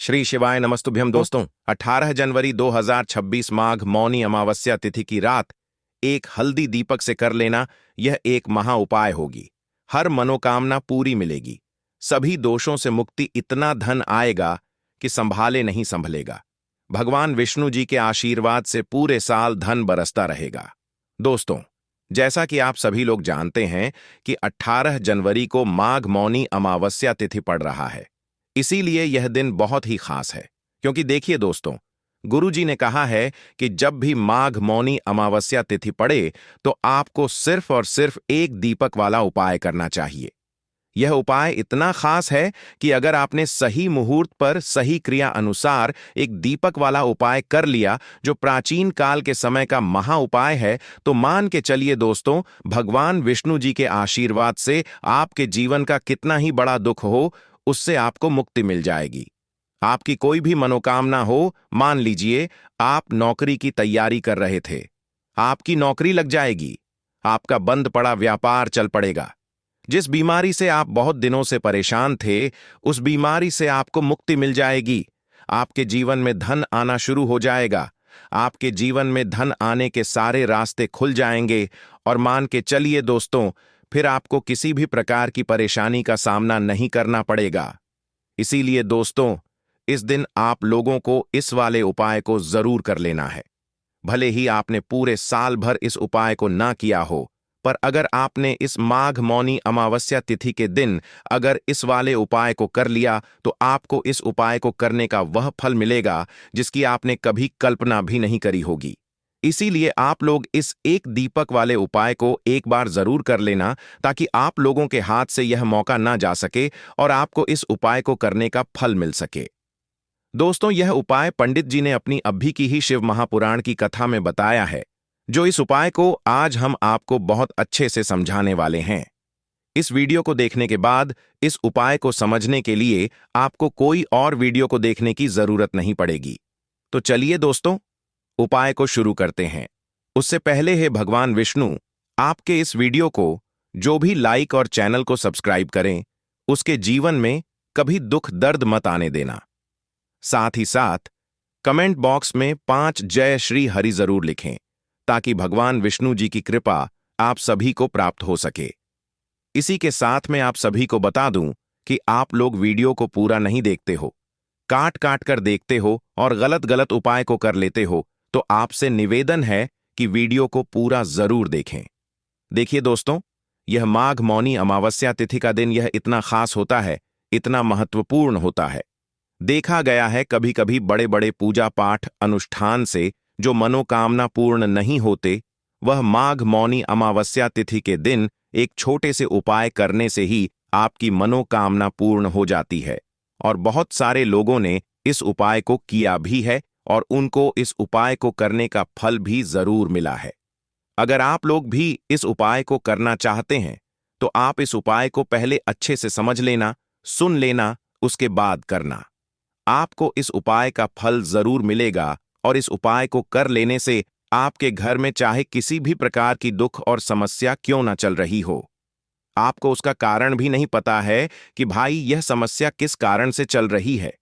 श्री शिवाय नमस्तुभ्यम दोस्तों। 18 जनवरी 2026 माघ मौनी अमावस्या तिथि की रात एक हल्दी दीपक से कर लेना, यह एक महा उपाय होगी। हर मनोकामना पूरी मिलेगी, सभी दोषों से मुक्ति, इतना धन आएगा कि संभाले नहीं संभलेगा। भगवान विष्णु जी के आशीर्वाद से पूरे साल धन बरसता रहेगा। दोस्तों, जैसा कि आप सभी लोग जानते हैं कि 18 जनवरी को माघ मौनी अमावस्या तिथि पड़ रहा है। इसीलिए यह दिन बहुत ही खास है, क्योंकि देखिए दोस्तों, गुरु जी ने कहा है कि जब भी माघ मौनी अमावस्या तिथि पड़े तो आपको सिर्फ और सिर्फ एक दीपक वाला उपाय करना चाहिए। यह उपाय इतना खास है कि अगर आपने सही मुहूर्त पर सही क्रिया अनुसार एक दीपक वाला उपाय कर लिया, जो प्राचीन काल के समय का महा उपाय है, तो मान के चलिए दोस्तों, भगवान विष्णु जी के आशीर्वाद से आपके जीवन का कितना ही बड़ा दुख हो, उससे आपको मुक्ति मिल जाएगी। आपकी कोई भी मनोकामना हो, मान लीजिए आप नौकरी की तैयारी कर रहे थे, आपकी नौकरी लग जाएगी, आपका बंद पड़ा व्यापार चल पड़ेगा, जिस बीमारी से आप बहुत दिनों से परेशान थे, उस बीमारी से आपको मुक्ति मिल जाएगी। आपके जीवन में धन आना शुरू हो जाएगा, आपके जीवन में धन आने के सारे रास्ते खुल जाएंगे, और मान के चलिए दोस्तों, फिर आपको किसी भी प्रकार की परेशानी का सामना नहीं करना पड़ेगा। इसीलिए दोस्तों, इस दिन आप लोगों को इस वाले उपाय को जरूर कर लेना है। भले ही आपने पूरे साल भर इस उपाय को ना किया हो, पर अगर आपने इस माघ मौनी अमावस्या तिथि के दिन अगर इस वाले उपाय को कर लिया, तो आपको इस उपाय को करने का वह फल मिलेगा जिसकी आपने कभी कल्पना भी नहीं करी होगी। इसीलिए आप लोग इस एक दीपक वाले उपाय को एक बार जरूर कर लेना, ताकि आप लोगों के हाथ से यह मौका ना जा सके और आपको इस उपाय को करने का फल मिल सके। दोस्तों, यह उपाय पंडित जी ने अपनी अभी की ही शिव महापुराण की कथा में बताया है, जो इस उपाय को आज हम आपको बहुत अच्छे से समझाने वाले हैं। इस वीडियो को देखने के बाद इस उपाय को समझने के लिए आपको कोई और वीडियो को देखने की जरूरत नहीं पड़ेगी। तो चलिए दोस्तों, उपाय को शुरू करते हैं। उससे पहले है भगवान विष्णु आपके इस वीडियो को जो भी लाइक और चैनल को सब्सक्राइब करें, उसके जीवन में कभी दुख दर्द मत आने देना। साथ ही साथ कमेंट बॉक्स में 5 जय श्री हरि जरूर लिखें, ताकि भगवान विष्णु जी की कृपा आप सभी को प्राप्त हो सके। इसी के साथ में आप सभी को बता दूं कि आप लोग वीडियो को पूरा नहीं देखते हो, काट काट कर देखते हो और गलत गलत उपाय को कर लेते हो, तो आपसे निवेदन है कि वीडियो को पूरा जरूर देखें। देखिए दोस्तों, यह माघ मौनी अमावस्या तिथि का दिन यह इतना खास होता है, इतना महत्वपूर्ण होता है। देखा गया है कभी कभी बड़े बड़े पूजा पाठ अनुष्ठान से जो मनोकामना पूर्ण नहीं होते, वह माघ मौनी अमावस्या तिथि के दिन एक छोटे से उपाय करने से ही आपकी मनोकामना पूर्ण हो जाती है। और बहुत सारे लोगों ने इस उपाय को किया भी है और उनको इस उपाय को करने का फल भी जरूर मिला है। अगर आप लोग भी इस उपाय को करना चाहते हैं, तो आप इस उपाय को पहले अच्छे से समझ लेना, सुन लेना, उसके बाद करना। आपको इस उपाय का फल जरूर मिलेगा, और इस उपाय को कर लेने से आपके घर में चाहे किसी भी प्रकार की दुख और समस्या क्यों ना चल रही हो, आपको उसका कारण भी नहीं पता है कि भाई यह समस्या किस कारण से चल रही है।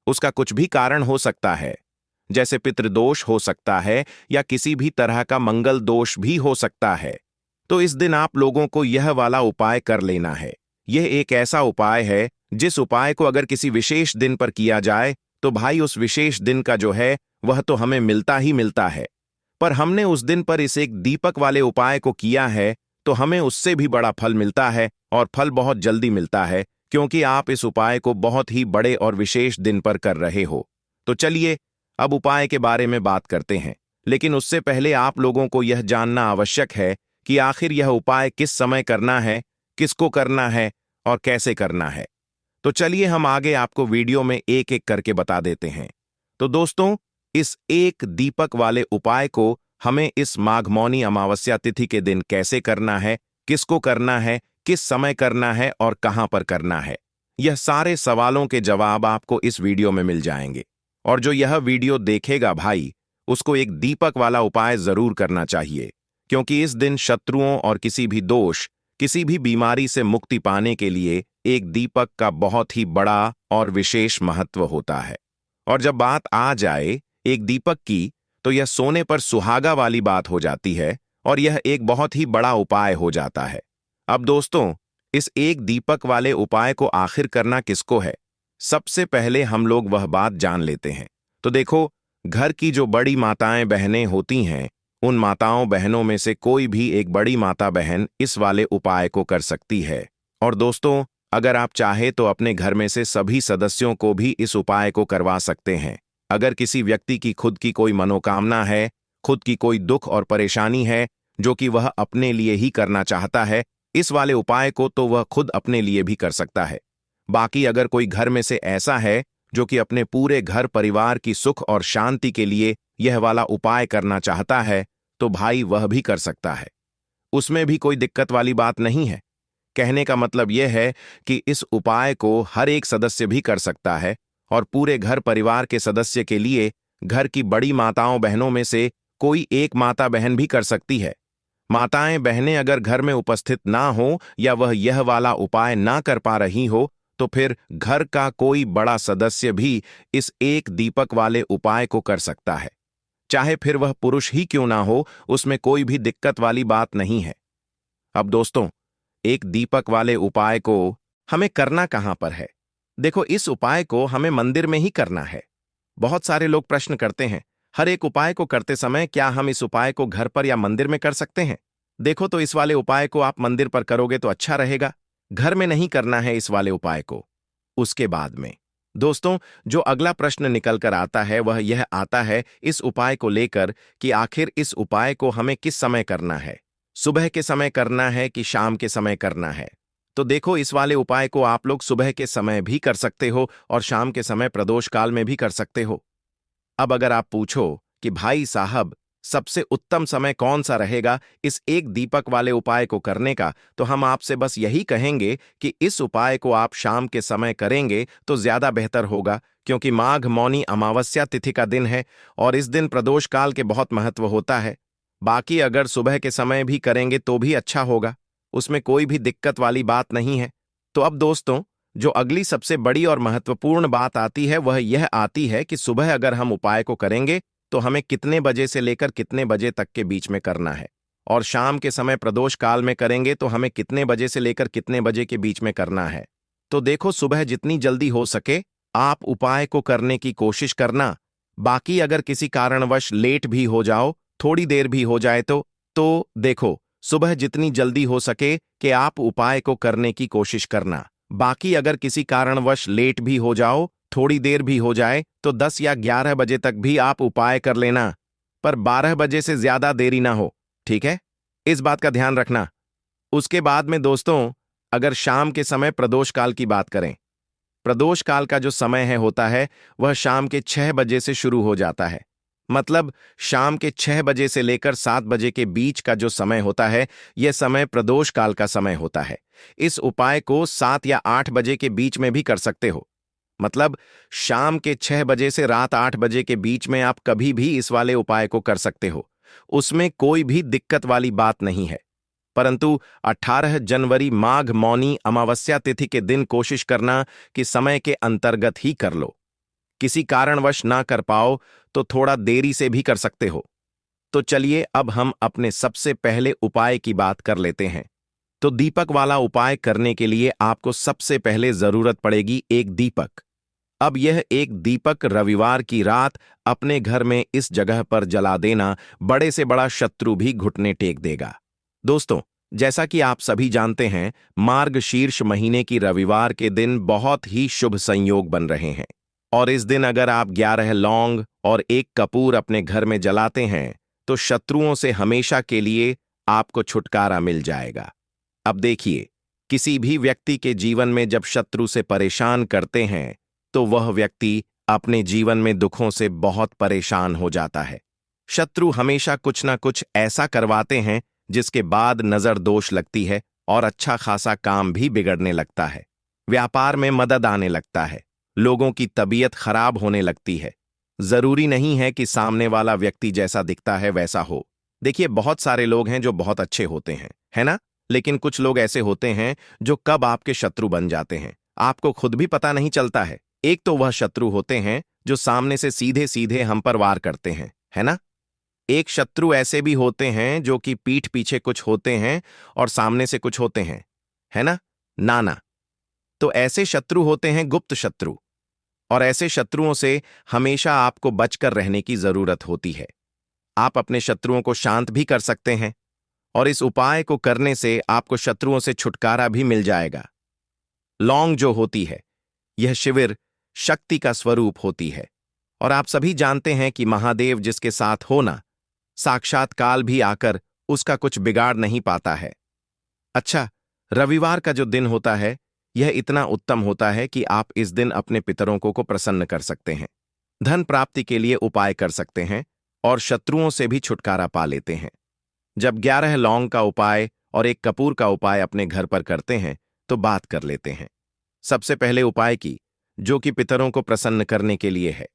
उसका कुछ भी कारण हो सकता है, जैसे पितृदोष हो सकता है या किसी भी तरह का मंगल दोष भी हो सकता है। तो इस दिन आप लोगों को यह वाला उपाय कर लेना है। यह एक ऐसा उपाय है जिस उपाय को अगर किसी विशेष दिन पर किया जाए, तो भाई उस विशेष दिन का जो है वह तो हमें मिलता ही मिलता है। पर हमने उस दिन पर इस एक दीपक वाले उपाय को किया है, तो हमें उससे भी बड़ा फल मिलता है, और फल बहुत जल्दी मिलता है, क्योंकि आप इस उपाय को बहुत ही बड़े और विशेष दिन पर कर रहे हो। तो चलिए अब उपाय के बारे में बात करते हैं, लेकिन उससे पहले आप लोगों को यह जानना आवश्यक है कि आखिर यह उपाय किस समय करना है, किसको करना है और कैसे करना है। तो चलिए हम आगे आपको वीडियो में एक एक करके बता देते हैं। तो दोस्तों, इस एक दीपक वाले उपाय को हमें इस माघ मौनी अमावस्या तिथि के दिन कैसे करना है, किसको करना है, किस समय करना है और कहां पर करना है, यह सारे सवालों के जवाब आपको इस वीडियो में मिल जाएंगे। और जो यह वीडियो देखेगा भाई, उसको एक दीपक वाला उपाय जरूर करना चाहिए, क्योंकि इस दिन शत्रुओं और किसी भी दोष, किसी भी बीमारी से मुक्ति पाने के लिए एक दीपक का बहुत ही बड़ा और विशेष महत्व होता है। और जब बात आ जाए एक दीपक की, तो यह सोने पर सुहागा वाली बात हो जाती है और यह एक बहुत ही बड़ा उपाय हो जाता है। अब दोस्तों, इस एक दीपक वाले उपाय को आखिर करना किसको है? सबसे पहले हम लोग वह बात जान लेते हैं। तो देखो, घर की जो बड़ी माताएं बहनें होती हैं, उन माताओं बहनों में से कोई भी एक बड़ी माता बहन इस वाले उपाय को कर सकती है। और दोस्तों, अगर आप चाहे तो अपने घर में से सभी सदस्यों को भी इस उपाय को करवा सकते हैं। अगर किसी व्यक्ति की खुद की कोई मनोकामना है, खुद की कोई दुख और परेशानी है जो कि वह अपने लिए ही करना चाहता है, इस वाले उपाय को तो वह खुद अपने लिए भी कर सकता है। बाकी अगर कोई घर में से ऐसा है जो कि अपने पूरे घर परिवार की सुख और शांति के लिए यह वाला उपाय करना चाहता है, तो भाई वह भी कर सकता है। उसमें भी कोई दिक्कत वाली बात नहीं है। कहने का मतलब यह है कि इस उपाय को हर एक सदस्य भी कर सकता है और पूरे घर परिवार के सदस्य के लिए घर की बड़ी माताओं बहनों में से कोई एक माता बहन भी कर सकती है। माताएं बहनें अगर घर में उपस्थित ना हो या वह यह वाला उपाय ना कर पा रही हो, तो फिर घर का कोई बड़ा सदस्य भी इस एक दीपक वाले उपाय को कर सकता है। चाहे फिर वह पुरुष ही क्यों ना हो, उसमें कोई भी दिक्कत वाली बात नहीं है। अब दोस्तों, एक दीपक वाले उपाय को हमें करना कहां पर है? देखो, इस उपाय को हमें मंदिर में ही करना है। बहुत सारे लोग प्रश्न करते हैं, हर एक उपाय को करते समय क्या हम इस उपाय को घर पर या मंदिर में कर सकते हैं? देखो, तो इस वाले उपाय को आप मंदिर पर करोगे तो अच्छा रहेगा। घर में नहीं करना है इस वाले उपाय को। उसके बाद में दोस्तों, जो अगला प्रश्न निकल कर आता है वह यह आता है इस उपाय को लेकर कि आखिर इस उपाय को हमें किस समय करना है? सुबह के समय करना है कि शाम के समय करना है? तो देखो, इस वाले उपाय को आप लोग सुबह के समय भी कर सकते हो और शाम के समय प्रदोष काल में भी कर सकते हो। अब अगर आप पूछो कि भाई साहब, सबसे उत्तम समय कौन सा रहेगा इस एक दीपक वाले उपाय को करने का, तो हम आपसे बस यही कहेंगे कि इस उपाय को आप शाम के समय करेंगे तो ज्यादा बेहतर होगा, क्योंकि माघ मौनी अमावस्या तिथि का दिन है और इस दिन प्रदोष काल के बहुत महत्व होता है। बाकी अगर सुबह के समय भी करेंगे तो भी अच्छा होगा, उसमें कोई भी दिक्कत वाली बात नहीं है। तो अब दोस्तों, जो अगली सबसे बड़ी और महत्वपूर्ण बात आती है वह यह आती है कि सुबह अगर हम उपाय को करेंगे तो हमें कितने बजे से लेकर कितने बजे तक के बीच में करना है, और शाम के समय प्रदोष काल में करेंगे तो हमें कितने बजे से लेकर कितने बजे के बीच में करना है। तो देखो, सुबह जितनी जल्दी हो सके आप उपाय को करने की कोशिश करना। बाकी अगर किसी कारणवश लेट भी हो जाओ, थोड़ी देर भी हो जाए तो देखो, सुबह जितनी जल्दी हो सके कि आप उपाय को करने की कोशिश करना। बाकी अगर किसी कारणवश लेट भी हो जाओ, थोड़ी देर भी हो जाए, तो 10 या 11 बजे तक भी आप उपाय कर लेना, पर 12 बजे से ज्यादा देरी ना हो, ठीक है? इस बात का ध्यान रखना। उसके बाद में दोस्तों, अगर शाम के समय प्रदोष काल की बात करें, प्रदोष काल का जो समय होता है वह शाम के 6 बजे से शुरू हो जाता है। मतलब शाम के 6 बजे से लेकर 7 बजे के बीच का जो समय होता है, यह समय प्रदोष काल का समय होता है। इस उपाय को 7 या 8 बजे के बीच में भी कर सकते हो। मतलब शाम के 6 बजे से रात 8 बजे के बीच में आप कभी भी इस वाले उपाय को कर सकते हो, उसमें कोई भी दिक्कत वाली बात नहीं है। परंतु 18 जनवरी माघ मौनी अमावस्या तिथि के दिन कोशिश करना कि समय के अंतर्गत ही कर लो। किसी कारणवश ना कर पाओ तो थोड़ा देरी से भी कर सकते हो। तो चलिए अब हम अपने सबसे पहले उपाय की बात कर लेते हैं। तो दीपक वाला उपाय करने के लिए आपको सबसे पहले जरूरत पड़ेगी एक दीपक। अब यह एक दीपक रविवार की रात अपने घर में इस जगह पर जला देना, बड़े से बड़ा शत्रु भी घुटने टेक देगा। दोस्तों, जैसा कि आप सभी जानते हैं, मार्गशीर्ष महीने की रविवार के दिन बहुत ही शुभ संयोग बन रहे हैं, और इस दिन अगर आप 11 लौंग और एक कपूर अपने घर में जलाते हैं तो शत्रुओं से हमेशा के लिए आपको छुटकारा मिल जाएगा। अब देखिए, किसी भी व्यक्ति के जीवन में जब शत्रु से परेशान करते हैं तो वह व्यक्ति अपने जीवन में दुखों से बहुत परेशान हो जाता है। शत्रु हमेशा कुछ ना कुछ ऐसा करवाते हैं जिसके बाद नजर दोष लगती है और अच्छा खासा काम भी बिगड़ने लगता है। व्यापार में मदद आने लगता है, लोगों की तबीयत खराब होने लगती है। जरूरी नहीं है कि सामने वाला व्यक्ति जैसा दिखता है वैसा हो। देखिए, बहुत सारे लोग हैं जो बहुत अच्छे होते हैं, है ना? लेकिन कुछ लोग ऐसे होते हैं जो कब आपके शत्रु बन जाते हैं आपको खुद भी पता नहीं चलता है। एक तो वह शत्रु होते हैं जो सामने से सीधे सीधे हम पर वार करते हैं, है ना? एक शत्रु ऐसे भी होते हैं जो कि पीठ पीछे कुछ होते हैं और सामने से कुछ होते हैं, है ना? नाना। तो ऐसे शत्रु होते हैं गुप्त शत्रु, और ऐसे शत्रुओं से हमेशा आपको बचकर रहने की जरूरत होती है। आप अपने शत्रुओं को शांत भी कर सकते हैं, और इस उपाय को करने से आपको शत्रुओं से छुटकारा भी मिल जाएगा। लौंग जो होती है, यह शिविर शक्ति का स्वरूप होती है, और आप सभी जानते हैं कि महादेव जिसके साथ होना, साक्षात काल भी आकर उसका कुछ बिगाड़ नहीं पाता है। अच्छा, रविवार का जो दिन होता है, यह इतना उत्तम होता है कि आप इस दिन अपने पितरों को प्रसन्न कर सकते हैं, धन प्राप्ति के लिए उपाय कर सकते हैं, और शत्रुओं से भी छुटकारा पा लेते हैं। जब 11 लौंग का उपाय और एक कपूर का उपाय अपने घर पर करते हैं, तो बात कर लेते हैं सबसे पहले उपाय की, जो कि पितरों को प्रसन्न करने के लिए है।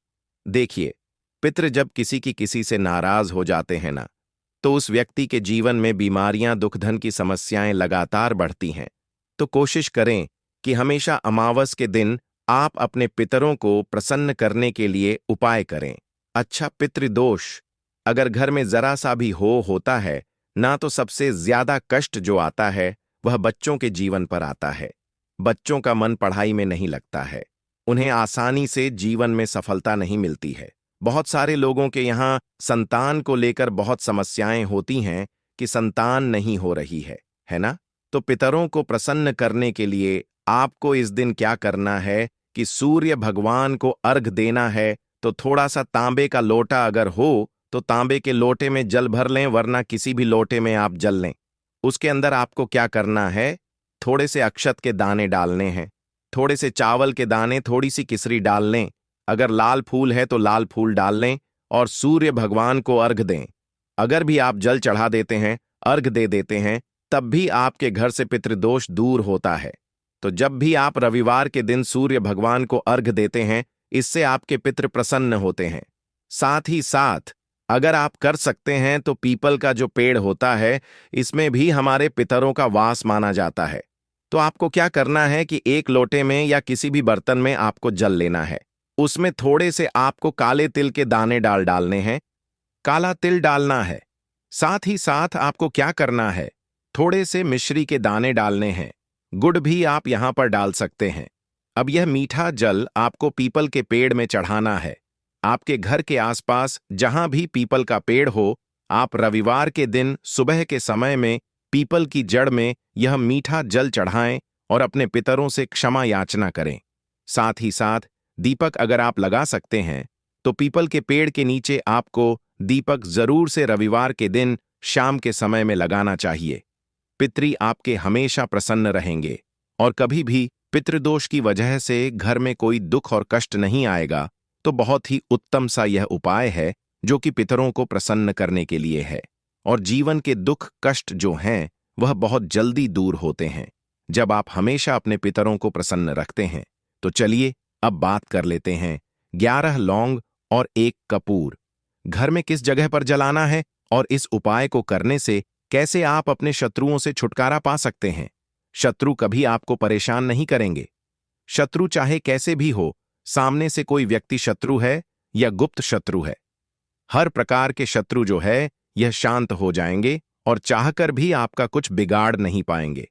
देखिए, पितृ जब किसी से नाराज हो जाते हैं ना, तो उस व्यक्ति के जीवन में बीमारियां, दुख, धन की समस्याएं लगातार बढ़ती हैं। तो कोशिश करें कि हमेशा अमावस के दिन आप अपने पितरों को प्रसन्न करने के लिए उपाय करें। अच्छा, पितृदोष अगर घर में जरा सा भी होता है ना, तो सबसे ज्यादा कष्ट जो आता है वह बच्चों के जीवन पर आता है। बच्चों का मन पढ़ाई में नहीं लगता है, उन्हें आसानी से जीवन में सफलता नहीं मिलती है। बहुत सारे लोगों के यहाँ संतान को लेकर बहुत समस्याएं होती हैं कि संतान नहीं हो रही है ना? तो पितरों को प्रसन्न करने के लिए आपको इस दिन क्या करना है कि सूर्य भगवान को अर्घ देना है। तो थोड़ा सा तांबे का लोटा अगर हो तो तांबे के लोटे में जल भर लें, वरना किसी भी लोटे में आप जल लें। उसके अंदर आपको क्या करना है, थोड़े से अक्षत के दाने डालने हैं, थोड़े से चावल के दाने, थोड़ी सी किसरी डाल लें, अगर लाल फूल है तो लाल फूल डाल लें, और सूर्य भगवान को अर्घ दें। अगर भी आप जल चढ़ा देते हैं, अर्घ दे देते हैं, तब भी आपके घर से पितृदोष दूर होता है। तो जब भी आप रविवार के दिन सूर्य भगवान को अर्घ देते हैं, इससे आपके पितृ प्रसन्न होते हैं। साथ ही साथ अगर आप कर सकते हैं तो पीपल का जो पेड़ होता है, इसमें भी हमारे पितरों का वास माना जाता है। तो आपको क्या करना है कि एक लोटे में या किसी भी बर्तन में आपको जल लेना है, उसमें थोड़े से आपको काले तिल के दाने डालने हैं, काला तिल डालना है। साथ ही साथ आपको क्या करना है, थोड़े से मिश्री के दाने डालने हैं, गुड़ भी आप यहां पर डाल सकते हैं। अब यह मीठा जल आपको पीपल के पेड़ में चढ़ाना है। आपके घर के आसपास जहां भी पीपल का पेड़ हो, आप रविवार के दिन सुबह के समय में पीपल की जड़ में यह मीठा जल चढ़ाएं और अपने पितरों से क्षमा याचना करें। साथ ही साथ दीपक अगर आप लगा सकते हैं तो पीपल के पेड़ के नीचे आपको दीपक जरूर से रविवार के दिन शाम के समय में लगाना चाहिए। पितृ आपके हमेशा प्रसन्न रहेंगे, और कभी भी पितृदोष की वजह से घर में कोई दुख और कष्ट नहीं आएगा। तो बहुत ही उत्तम सा यह उपाय है जो कि पितरों को प्रसन्न करने के लिए है, और जीवन के दुख कष्ट जो हैं वह बहुत जल्दी दूर होते हैं जब आप हमेशा अपने पितरों को प्रसन्न रखते हैं। तो चलिए अब बात कर लेते हैं 11 लौंग और 1 कपूर घर में किस जगह पर जलाना है, और इस उपाय को करने से कैसे आप अपने शत्रुओं से छुटकारा पा सकते हैं। शत्रु कभी आपको परेशान नहीं करेंगे। शत्रु चाहे कैसे भी हो, सामने से कोई व्यक्ति शत्रु है या गुप्त शत्रु है, हर प्रकार के शत्रु जो है यह शांत हो जाएंगे और चाहकर भी आपका कुछ बिगाड़ नहीं पाएंगे।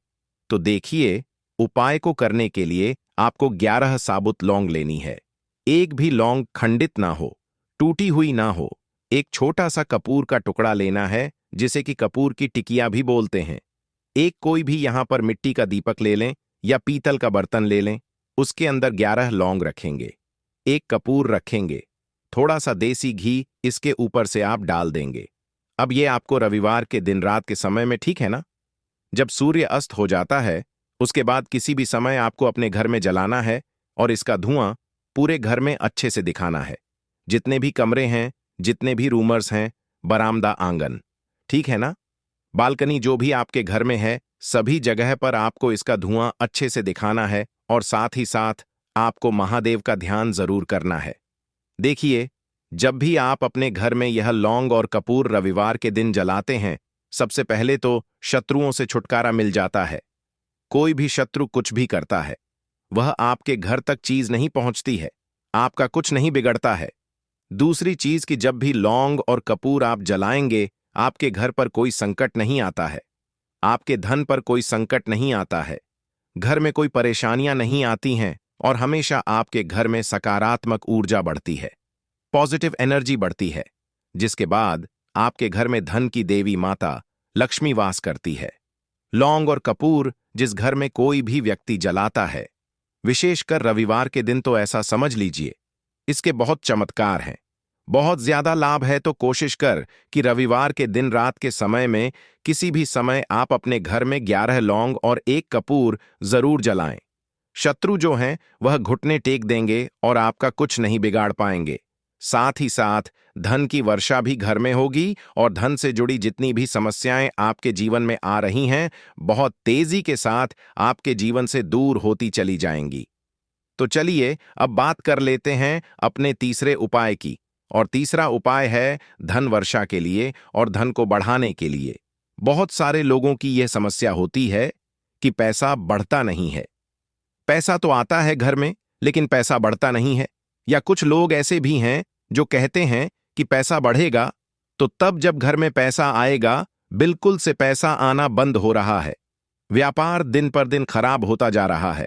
तो देखिए, उपाय को करने के लिए आपको 11 साबुत लौंग लेनी है। एक भी लौंग खंडित ना हो, टूटी हुई ना हो। एक छोटा सा कपूर का टुकड़ा लेना है, जिसे कि कपूर की टिकिया भी बोलते हैं। एक कोई भी यहां पर मिट्टी का दीपक ले लें या पीतल का बर्तन ले लें, उसके अंदर 11 लौंग रखेंगे, एक कपूर रखेंगे, थोड़ा सा देसी घी इसके ऊपर से आप डाल देंगे। अब ये आपको रविवार के दिन रात के समय में, ठीक है ना? जब सूर्य अस्त हो जाता है, उसके बाद किसी भी समय आपको अपने घर में जलाना है, और इसका धुआं पूरे घर में अच्छे से दिखाना है। जितने भी कमरे हैं, जितने भी रूमर्स हैं, बरामदा, आंगन, ठीक है ना, बालकनी, जो भी आपके घर में है, सभी जगह पर आपको इसका धुआं अच्छे से दिखाना है। और साथ ही साथ आपको महादेव का ध्यान जरूर करना है। देखिए, जब भी आप अपने घर में यह लौंग और कपूर रविवार के दिन जलाते हैं, सबसे पहले तो शत्रुओं से छुटकारा मिल जाता है। कोई भी शत्रु कुछ भी करता है, वह आपके घर तक चीज नहीं पहुंचती है, आपका कुछ नहीं बिगड़ता है। दूसरी चीज कि जब भी लौंग और कपूर आप जलाएंगे, आपके घर पर कोई संकट नहीं आता है, आपके धन पर कोई संकट नहीं आता है, घर में कोई परेशानियां नहीं आती हैं और हमेशा आपके घर में सकारात्मक ऊर्जा बढ़ती है, पॉजिटिव एनर्जी बढ़ती है, जिसके बाद आपके घर में धन की देवी माता लक्ष्मी वास करती है। लौंग और कपूर जिस घर में कोई भी व्यक्ति जलाता है, विशेषकर रविवार के दिन, तो ऐसा समझ लीजिए इसके बहुत चमत्कार हैं, बहुत ज्यादा लाभ है। तो कोशिश कर कि रविवार के दिन रात के समय में किसी भी समय आप अपने घर में 11 लौंग और 1 कपूर जरूर जलाएं। शत्रु जो हैं वह घुटने टेक देंगे और आपका कुछ नहीं बिगाड़ पाएंगे। साथ ही साथ धन की वर्षा भी घर में होगी और धन से जुड़ी जितनी भी समस्याएं आपके जीवन में आ रही हैं, बहुत तेजी के साथ आपके जीवन से दूर होती चली जाएंगी। तो चलिए अब बात कर लेते हैं अपने तीसरे उपाय की। और तीसरा उपाय है धन वर्षा के लिए और धन को बढ़ाने के लिए। बहुत सारे लोगों की यह समस्या होती है कि पैसा बढ़ता नहीं है। पैसा तो आता है घर में, लेकिन पैसा बढ़ता नहीं है। या कुछ लोग ऐसे भी हैं जो कहते हैं कि पैसा बढ़ेगा, तो तब जब घर में पैसा आएगा, बिल्कुल से पैसा आना बंद हो रहा है। व्यापार दिन पर दिन खराब होता जा रहा है।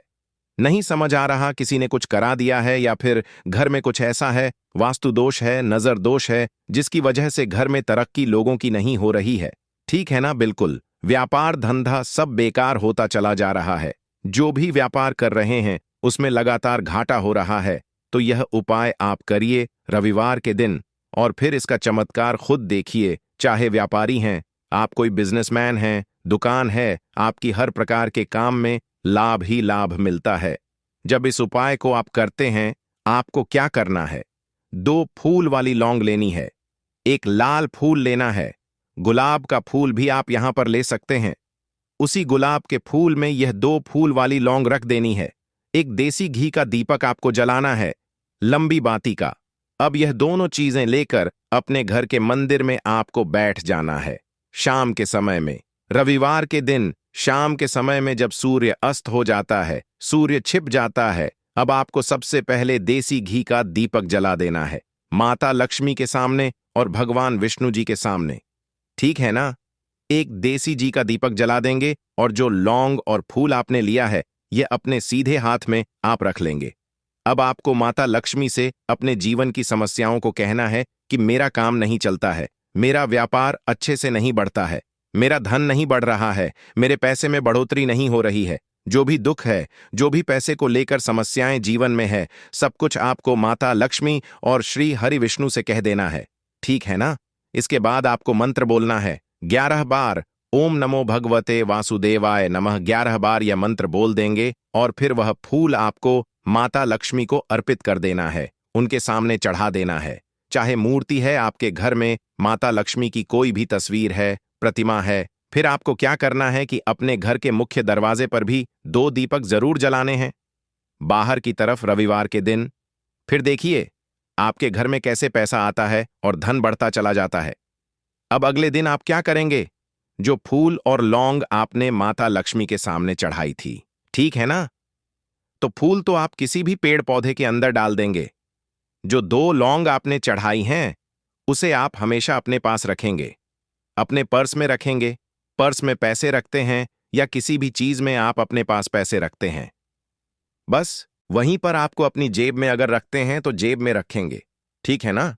नहीं समझ आ रहा, किसी ने कुछ करा दिया है या फिर घर में कुछ ऐसा है, वास्तु दोष है, नजर दोष है, जिसकी वजह से घर में तरक्की लोगों की नहीं हो रही है। ठीक है ना? बिल्कुल व्यापार धंधा सब बेकार होता चला जा रहा है। जो भी व्यापार कर रहे हैं उसमें लगातार घाटा हो रहा है। तो यह उपाय आप करिए रविवार के दिन और फिर इसका चमत्कार खुद देखिए। चाहे व्यापारी हैं, आप कोई बिजनेसमैन हैं, दुकान है, आपकी हर प्रकार के काम में लाभ ही लाभ मिलता है। जब इस उपाय को आप करते हैं, आपको क्या करना है? 2 फूल वाली लौंग लेनी है, 1 लाल फूल लेना है, गुलाब का फूल भी आप यहां पर ले सकते हैं। उसी गुलाब के फूल में यह 2 फूल वाली लौंग रख देनी है। एक देसी घी का दीपक आपको जलाना है, लंबी बाती का। अब यह दोनों चीजें लेकर अपने घर के मंदिर में आपको बैठ जाना है। शाम के समय में, रविवार के दिन शाम के समय में जब सूर्य अस्त हो जाता है, सूर्य छिप जाता है, अब आपको सबसे पहले देसी घी का दीपक जला देना है, माता लक्ष्मी के सामने और भगवान विष्णु जी के सामने। ठीक है ना? एक देसी घी का दीपक जला देंगे और जो लौंग और फूल आपने लिया है, यह अपने सीधे हाथ में आप रख लेंगे। अब आपको माता लक्ष्मी से अपने जीवन की समस्याओं को कहना है कि मेरा काम नहीं चलता है, मेरा व्यापार अच्छे से नहीं बढ़ता है, मेरा धन नहीं बढ़ रहा है, मेरे पैसे में बढ़ोतरी नहीं हो रही है। जो भी दुख है, जो भी पैसे को लेकर समस्याएं जीवन में है, सब कुछ आपको माता लक्ष्मी और श्री हरि विष्णु से कह देना है। ठीक है ना? इसके बाद आपको मंत्र बोलना है 11 बार। ओम नमो भगवते वासुदेवाय नमः 11 बार यह मंत्र बोल देंगे और फिर वह फूल आपको माता लक्ष्मी को अर्पित कर देना है, उनके सामने चढ़ा देना है। चाहे मूर्ति है आपके घर में, माता लक्ष्मी की कोई भी तस्वीर है, प्रतिमा है, फिर आपको क्या करना है कि अपने घर के मुख्य दरवाजे पर भी 2 दीपक जरूर जलाने हैं, बाहर की तरफ रविवार के दिन। फिर देखिए आपके घर में कैसे पैसा आता है और धन बढ़ता चला जाता है। अब अगले दिन आप क्या करेंगे? जो फूल और लौंग आपने माता लक्ष्मी के सामने चढ़ाई थी, ठीक है ना? तो फूल तो आप किसी भी पेड़ पौधे के अंदर डाल देंगे। जो 2 लौंग आपने चढ़ाई हैं, उसे आप हमेशा अपने पास रखेंगे, अपने पर्स में रखेंगे। पर्स में पैसे रखते हैं या किसी भी चीज में आप अपने पास पैसे रखते हैं, बस वहीं पर आपको अपनी जेब में अगर रखते हैं तो जेब में रखेंगे। ठीक है ना?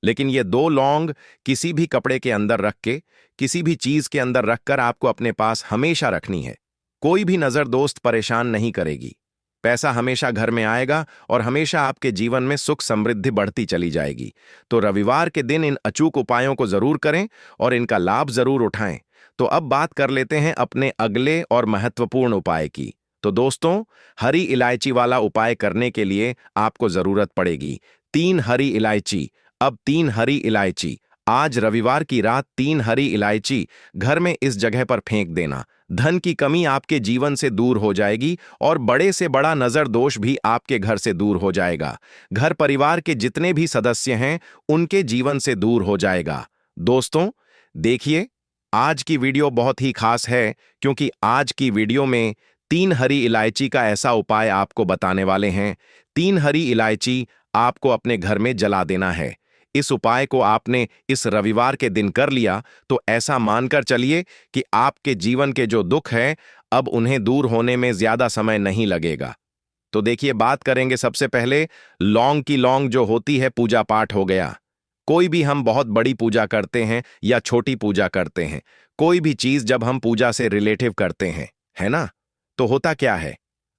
लेकिन ये 2 लौंग किसी भी कपड़े के अंदर रख के, किसी भी चीज के अंदर रखकर आपको अपने पास हमेशा रखनी है। कोई भी नजर दोस्त परेशान नहीं करेगी। पैसा हमेशा घर में आएगा और हमेशा आपके जीवन में सुख समृद्धि बढ़ती चली जाएगी। तो रविवार के दिन इन अचूक उपायों को जरूर करें और इनका लाभ जरूर उठाएं। तो अब बात कर लेते हैं अपने अगले और महत्वपूर्ण उपाय की। तो दोस्तों, हरी इलायची वाला उपाय करने के लिए आपको जरूरत पड़ेगी 3 हरी इलायची। अब 3 हरी इलायची, आज रविवार की रात 3 हरी इलायची घर में इस जगह पर फेंक देना। धन की कमी आपके जीवन से दूर हो जाएगी और बड़े से बड़ा नजर दोष भी आपके घर से दूर हो जाएगा। घर परिवार के जितने भी सदस्य हैं, उनके जीवन से दूर हो जाएगा। दोस्तों देखिए, आज की वीडियो बहुत ही खास है, क्योंकि आज की वीडियो में 3 हरी इलायची का ऐसा उपाय आपको बताने वाले हैं। 3 हरी इलायची आपको अपने घर में जला देना है। इस उपाय को आपने इस रविवार के दिन कर लिया तो ऐसा मानकर चलिए कि आपके जीवन के जो दुख हैं अब उन्हें दूर होने में ज्यादा समय नहीं लगेगा। तो देखिए, बात करेंगे सबसे पहले लौंग की। लौंग जो होती है पूजा पाठ हो गया। कोई भी हम बहुत बड़ी पूजा करते हैं या छोटी पूजा करते हैं, कोई भी चीज जब हम पूजा से रिलेटिव करते हैं, है ना, तो होता क्या है,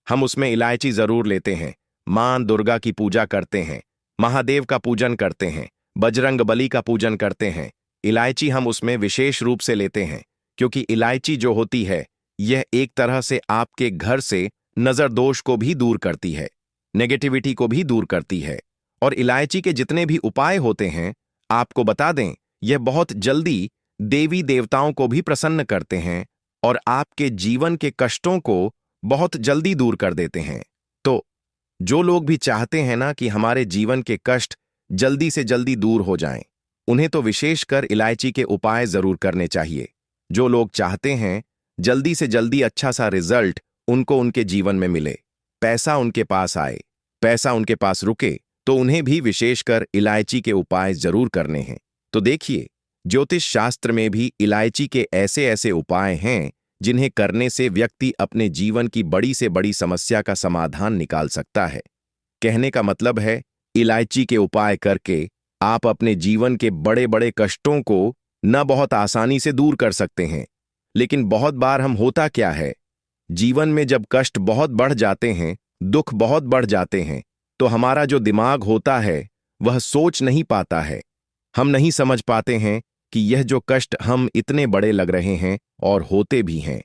हम उसमें इलायची जरूर लेते हैं। मां दुर्गा की पूजा करते हैं, महादेव का पूजन करते हैं, बजरंग बली का पूजन करते हैं। इलायची हम उसमें विशेष रूप से लेते हैं क्योंकि इलायची जो होती है यह एक तरह से आपके घर से नजर दोष को भी दूर करती है, नेगेटिविटी को भी दूर करती है। और इलायची के जितने भी उपाय होते हैं, आपको बता दें, यह बहुत जल्दी देवी देवताओं को भी प्रसन्न करते हैं और आपके जीवन के कष्टों को बहुत जल्दी दूर कर देते हैं। तो जो लोग भी चाहते हैं ना कि हमारे जीवन के कष्ट जल्दी से जल्दी दूर हो जाएं, उन्हें तो विशेषकर इलायची के उपाय जरूर करने चाहिए। जो लोग चाहते हैं जल्दी से जल्दी अच्छा सा रिजल्ट उनको उनके जीवन में मिले, पैसा उनके पास आए, पैसा उनके पास रुके, तो उन्हें भी विशेषकर इलायची के उपाय जरूर करने हैं। तो देखिए, ज्योतिष शास्त्र में भी इलायची के ऐसे ऐसे उपाय हैं जिन्हें करने से व्यक्ति अपने जीवन की बड़ी से बड़ी समस्या का समाधान निकाल सकता है। कहने का मतलब है, इलायची के उपाय करके आप अपने जीवन के बड़े बड़े कष्टों को न बहुत आसानी से दूर कर सकते हैं। लेकिन बहुत बार हम होता क्या है, जीवन में जब कष्ट बहुत बढ़ जाते हैं, दुख बहुत बढ़ जाते हैं, तो हमारा जो दिमाग होता है वह सोच नहीं पाता है। हम नहीं समझ पाते हैं कि यह जो कष्ट हम इतने बड़े लग रहे हैं और होते भी हैं।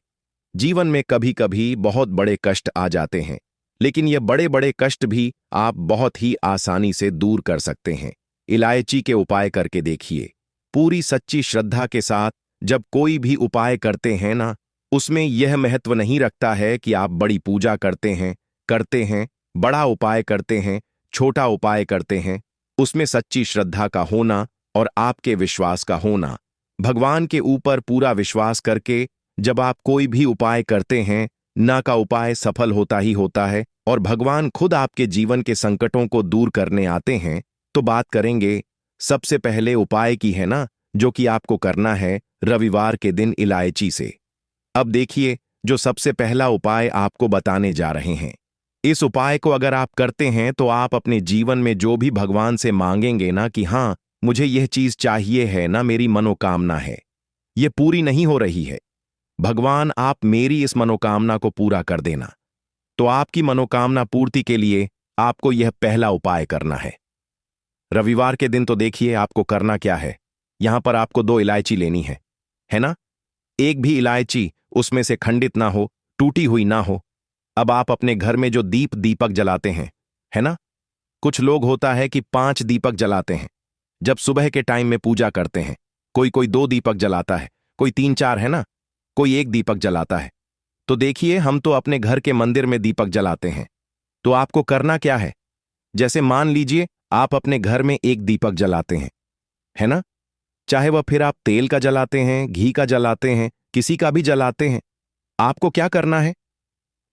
जीवन में कभी कभी बहुत बड़े कष्ट आ जाते हैं, लेकिन यह बड़े बड़े कष्ट भी आप बहुत ही आसानी से दूर कर सकते हैं। इलायची के उपाय करके देखिए। पूरी सच्ची श्रद्धा के साथ जब कोई भी उपाय करते हैं ना, उसमें यह महत्व नहीं रखता है कि आप बड़ी पूजा करते हैं, बड़ा उपाय करते हैं, छोटा उपाय करते हैं। उसमें सच्ची श्रद्धा का होना और आपके विश्वास का होना, भगवान के ऊपर पूरा विश्वास करके जब आप कोई भी उपाय करते हैं, ना का उपाय सफल होता ही होता है और भगवान खुद आपके जीवन के संकटों को दूर करने आते हैं। तो बात करेंगे सबसे पहले उपाय की, है ना, जो कि आपको करना है रविवार के दिन इलायची से। अब देखिए, जो सबसे पहला उपाय आपको बताने जा रहे हैं, इस उपाय को अगर आप करते हैं तो आप अपने जीवन में जो भी भगवान से मांगेंगे ना कि हाँ मुझे यह चीज चाहिए है ना, मेरी मनोकामना है, यह पूरी नहीं हो रही है, भगवान आप मेरी इस मनोकामना को पूरा कर देना। तो आपकी मनोकामना पूर्ति के लिए आपको यह पहला उपाय करना है रविवार के दिन। तो देखिए, आपको करना क्या है, यहां पर आपको 2 इलायची लेनी है ना। एक भी इलायची उसमें से खंडित ना हो, टूटी हुई ना हो। अब आप अपने घर में जो दीपक जलाते हैं, है ना, कुछ लोग होता है कि 5 दीपक जलाते हैं जब सुबह के टाइम में पूजा करते हैं। कोई 2 दीपक जलाता है, कोई 3-4, है ना, कोई 1 दीपक जलाता है। तो देखिए, हम तो अपने घर के मंदिर में दीपक जलाते हैं। तो आपको करना क्या है, जैसे मान लीजिए आप अपने घर में 1 दीपक जलाते हैं, है ना, चाहे वह फिर आप तेल का जलाते हैं, घी का जलाते हैं, किसी का भी जलाते हैं। आपको क्या करना है,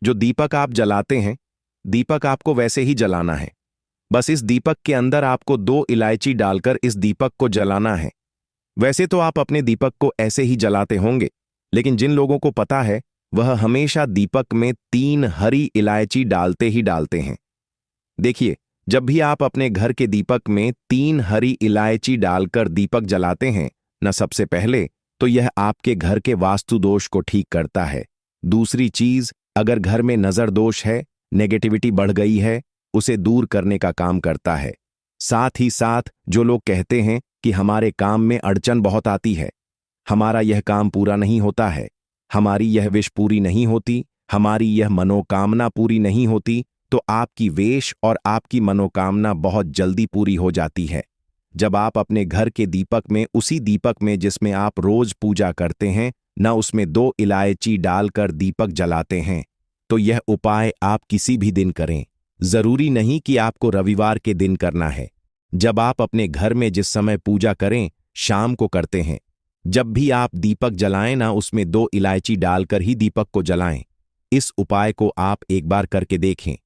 जो दीपक आप जलाते हैं, दीपक आपको वैसे ही जलाना है। बस इस दीपक के अंदर आपको 2 इलायची डालकर इस दीपक को जलाना है। वैसे तो आप अपने दीपक को ऐसे ही जलाते होंगे, लेकिन जिन लोगों को पता है वह हमेशा दीपक में 3 हरी इलायची डालते ही डालते हैं। देखिए, जब भी आप अपने घर के दीपक में 3 हरी इलायची डालकर दीपक जलाते हैं न, सबसे पहले तो यह आपके घर के वास्तु दोष को ठीक करता है। दूसरी चीज, अगर घर में नजर दोष है, नेगेटिविटी बढ़ गई है, उसे दूर करने का काम करता है। साथ ही साथ जो लोग कहते हैं कि हमारे काम में अड़चन बहुत आती है, हमारा यह काम पूरा नहीं होता है, हमारी यह विश पूरी नहीं होती, हमारी यह मनोकामना पूरी नहीं होती, तो आपकी वेश और आपकी मनोकामना बहुत जल्दी पूरी हो जाती है। जब आप अपने घर के दीपक में, उसी दीपक में जिसमें आप रोज पूजा करते हैं न, उसमें 2 इलायची डालकर दीपक जलाते हैं, तो यह उपाय आप किसी भी दिन करें। जरूरी नहीं कि आपको रविवार के दिन करना है। जब आप अपने घर में जिस समय पूजा करें, शाम को करते हैं, जब भी आप दीपक जलाएं ना, उसमें 2 इलायची डालकर ही दीपक को जलाएं। इस उपाय को आप एक बार करके देखें।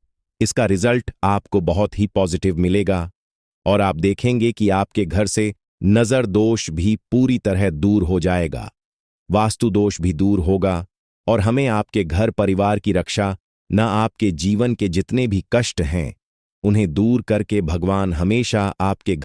इसका रिजल्ट आपको बहुत ही पॉजिटिव मिलेगा और आप देखेंगे कि आपके घर से नजर दोष भी पूरी तरह दूर हो जाएगा, वास्तु दोष भी दूर होगा और हमें आपके घर परिवार की रक्षा, न आपके जीवन के जितने भी कष्ट हैं उन्हें दूर करके भगवान हमेशा आपके